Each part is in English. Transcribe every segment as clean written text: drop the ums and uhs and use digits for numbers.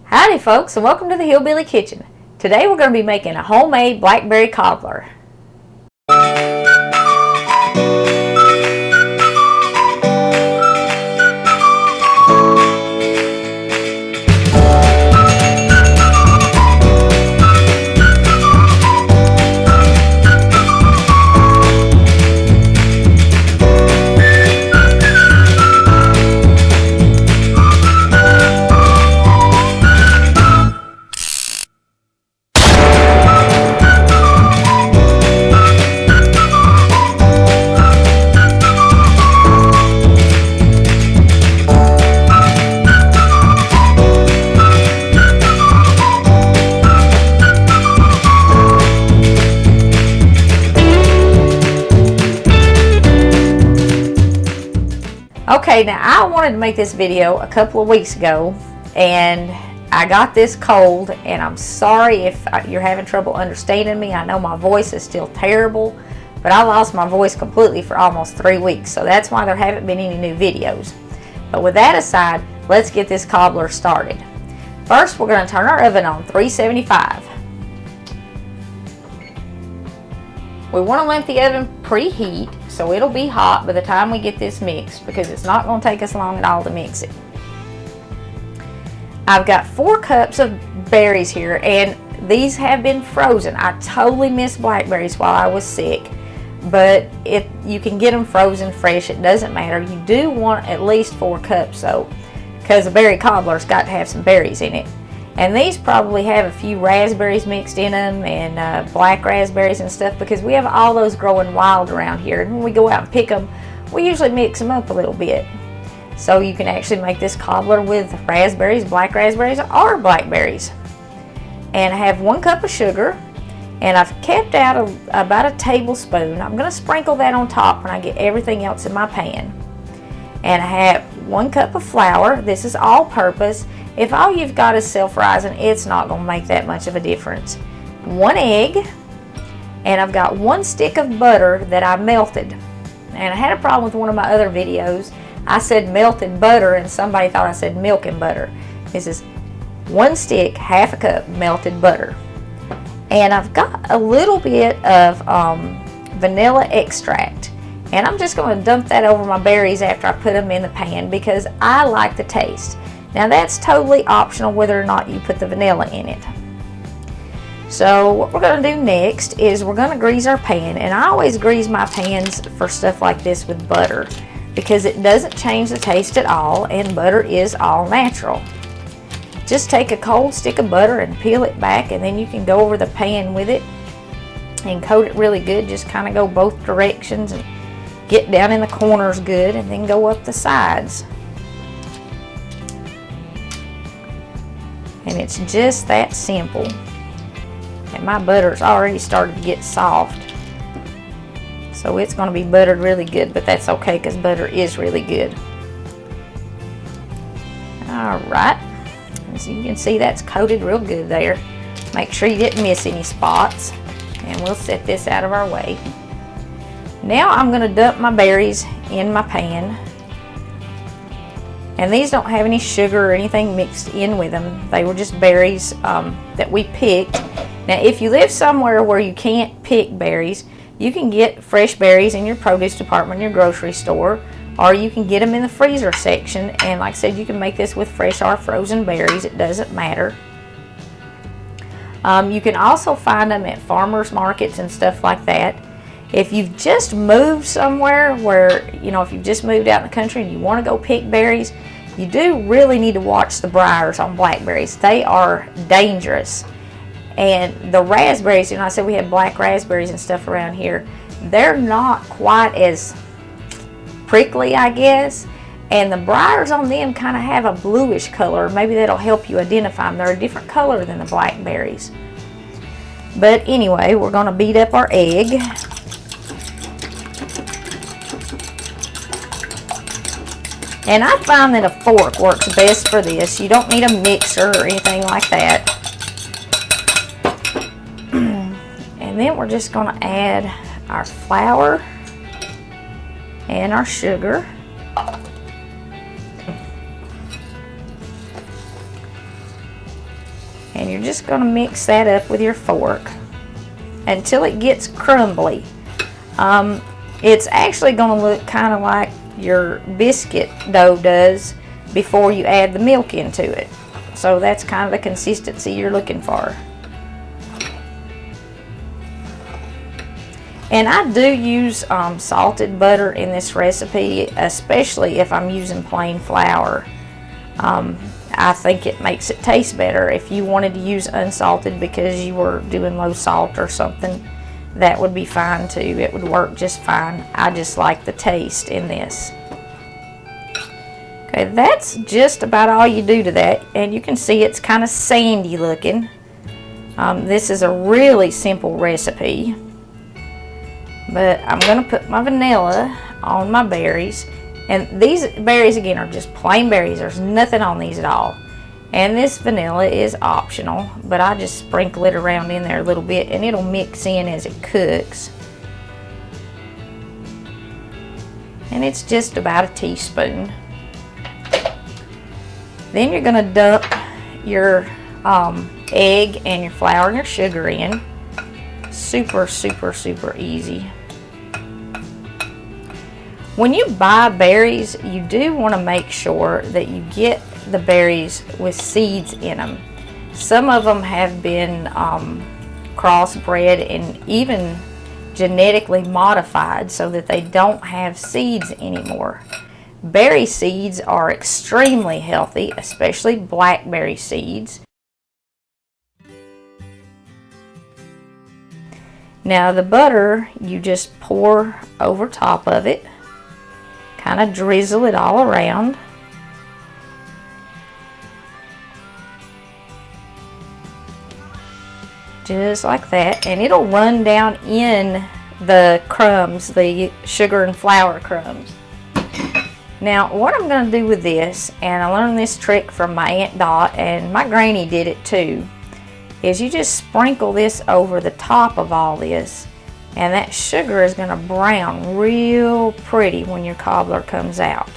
Howdy folks, and welcome to the Hillbilly Kitchen. Today we're going to be making a homemade blackberry cobbler. Okay, now I wanted to make this video a couple of weeks ago, and I got this cold, and I'm sorry if you're having trouble understanding me. I know my voice is still terrible, but I lost my voice completely for almost 3 weeks, so that's why there haven't been any new videos. But with that aside, let's get this cobbler started. First, we're going to turn our oven on 375. We want to let the oven preheat so it'll be hot by the time we get this mixed, because it's not going to take us long at all to mix it. I've got 4 cups of berries here, and these have been frozen. I totally missed blackberries while I was sick, but you can get them frozen fresh. It doesn't matter. You do want at least 4 cups though, because a berry cobbler's got to have some berries in it. And these probably have a few raspberries mixed in them, and black raspberries and stuff, because we have all those growing wild around here. And when we go out and pick them, we usually mix them up a little bit. So you can actually make this cobbler with raspberries, black raspberries, or blackberries. And I have 1 cup of sugar, and I've kept out about a tablespoon. I'm going to sprinkle that on top when I get everything else in my pan. And I have 1 cup of flour. This is all purpose. If all you've got is self-rising, it's not going to make that much of a difference. 1 egg, and I've got 1 stick of butter that I melted. And I had a problem with one of my other videos. I said melted butter, and somebody thought I said milk and butter. This is 1 stick, half a cup melted butter. And I've got a little bit of vanilla extract. And I'm just going to dump that over my berries after I put them in the pan, because I like the taste. Now that's totally optional whether or not you put the vanilla in it. So what we're going to do next is we're going to grease our pan, and I always grease my pans for stuff like this with butter, because it doesn't change the taste at all, and butter is all natural. Just take a cold stick of butter and peel it back, and then you can go over the pan with it and coat it really good. Just kind of go both directions and get down in the corners good, and then go up the sides. And it's just that simple. And my butter's already started to get soft, so it's going to be buttered really good, but that's okay because butter is really good. Alright, as you can see, that's coated real good there. Make sure you didn't miss any spots, and we'll set this out of our way. Now I'm going to dump my berries in my pan. And these don't have any sugar or anything mixed in with them. They were just berries that we picked. Now if you live somewhere where you can't pick berries, you can get fresh berries in your produce department in your grocery store, or you can get them in the freezer section. And like I said, you can make this with fresh or frozen berries. It doesn't matter. You can also find them at farmers markets and stuff like that. If you've just moved somewhere where, you know, if you've just moved out in the country and you want to go pick berries, you do really need to watch the briars on blackberries. They are dangerous. And the raspberries, you know, I said we have black raspberries and stuff around here. They're not quite as prickly, I guess. And the briars on them kind of have a bluish color. Maybe that'll help you identify them. They're a different color than the blackberries. But anyway, we're going to beat up our egg. And I find that a fork works best for this. You don't need a mixer or anything like that. And then we're just going to add our flour and our sugar. And you're just going to mix that up with your fork until it gets crumbly. It's actually going to look kind of like your biscuit dough does before you add the milk into it. So that's kind of the consistency you're looking for. And I do use salted butter in this recipe, especially if I'm using plain flour. I think it makes it taste better. If you wanted to use unsalted because you were doing low salt or something, that would be fine too. It would work just fine. I just like the taste in this. Okay, that's just about all you do to that. And you can see it's kind of sandy looking. This is a really simple recipe. But I'm going to put my vanilla on my berries. And these berries, again, are just plain berries. There's nothing on these at all. And this vanilla is optional, but I just sprinkle it around in there a little bit, and it'll mix in as it cooks. And it's just about a teaspoon. Then you're going to dump your egg and your flour and your sugar in. Super, super, super easy. When you buy berries, you do want to make sure that you get the berries with seeds in them. Some of them have been crossbred and even genetically modified so that they don't have seeds anymore. Berry seeds are extremely healthy, especially blackberry seeds. Now the butter, you just pour over top of it. Kind of drizzle it all around. Just like that. And it'll run down in the crumbs, the sugar and flour crumbs. Now what I'm going to do with this, and I learned this trick from my Aunt Dot, and my granny did it too, is you just sprinkle this over the top of all this. And that sugar is going to brown real pretty when your cobbler comes out.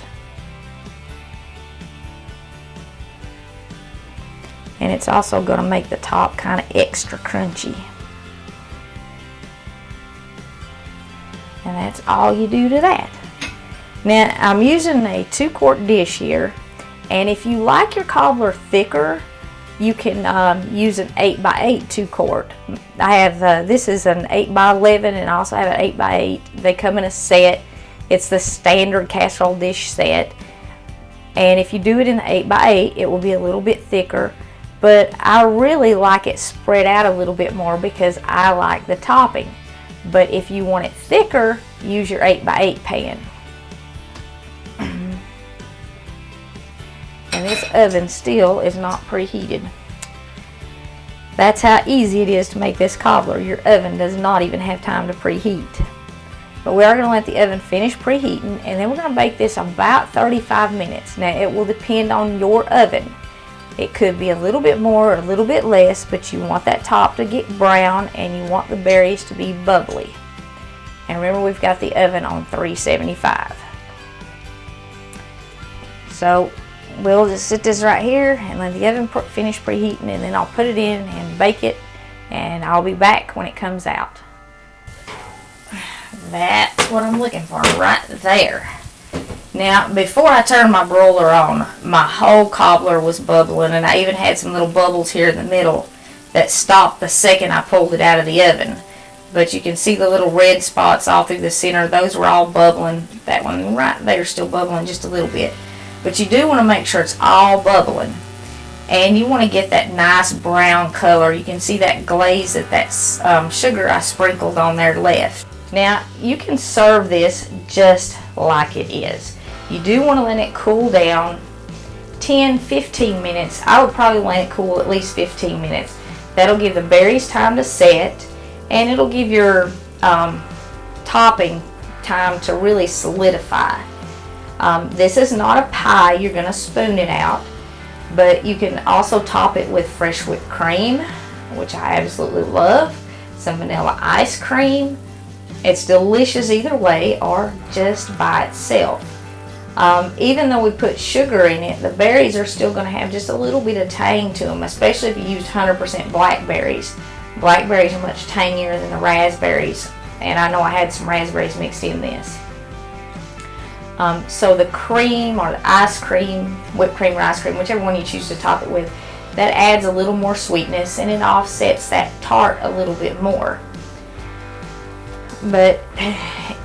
And it's also going to make the top kind of extra crunchy. And that's all you do to that. Now I'm using a 2-quart dish here. And if you like your cobbler thicker, you can use an 8x8 2-quart. I have, this is an 8x11 and I also have an 8x8. They come in a set. It's the standard casserole dish set. And if you do it in the 8x8, it will be a little bit thicker. But I really like it spread out a little bit more because I like the topping. But if you want it thicker, use your 8x8 pan. And this oven still is not preheated. That's how easy it is to make this cobbler. Your oven does not even have time to preheat. But we are going to let the oven finish preheating, and then we're going to bake this about 35 minutes. Now it will depend on your oven. It could be a little bit more or a little bit less, but you want that top to get brown and you want the berries to be bubbly. And remember, we've got the oven on 375. So we'll just sit this right here and let the oven finish preheating, and then I'll put it in and bake it, and I'll be back when it comes out. That's what I'm looking for right there. Now, before I turned my broiler on, my whole cobbler was bubbling, and I even had some little bubbles here in the middle that stopped the second I pulled it out of the oven. But you can see the little red spots all through the center. Those were all bubbling. That one right there is still bubbling just a little bit. But you do want to make sure it's all bubbling. And you want to get that nice brown color. You can see that glaze that sugar I sprinkled on there left. Now, you can serve this just like it is. You do want to let it cool down 10-15 minutes. I would probably let it cool at least 15 minutes. That'll give the berries time to set, and it'll give your topping time to really solidify. This is not a pie. You're going to spoon it out, but you can also top it with fresh whipped cream, which I absolutely love, some vanilla ice cream. It's delicious either way, or just by itself. Even though we put sugar in it, the berries are still going to have just a little bit of tang to them, especially if you use 100% blackberries. Blackberries are much tangier than the raspberries, and I know I had some raspberries mixed in this. So the cream or the ice cream, whipped cream or ice cream, whichever one you choose to top it with, that adds a little more sweetness and it offsets that tart a little bit more. But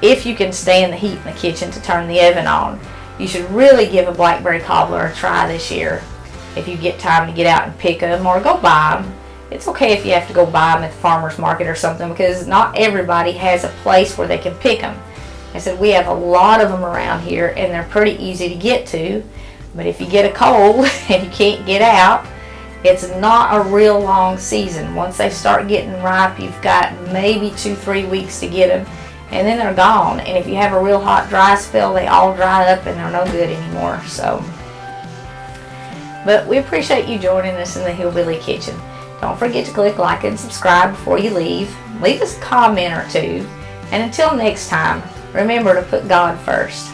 if you can stand the heat in the kitchen to turn the oven on, you should really give a Blackberry Cobbler a try this year. If you get time to get out and pick them or go buy them. It's okay if you have to go buy them at the farmer's market or something, because not everybody has a place where they can pick them. I said we have a lot of them around here and they're pretty easy to get to, but if you get a cold and you can't get out, it's not a real long season. Once they start getting ripe, you've got maybe 2-3 weeks to get them, and then they're gone. And if you have a real hot dry spell, they all dry up and they're no good anymore. So, but we appreciate you joining us in the Hillbilly Kitchen. Don't forget to click like and subscribe before you leave. Leave us a comment or two, and until next time, remember to put God first.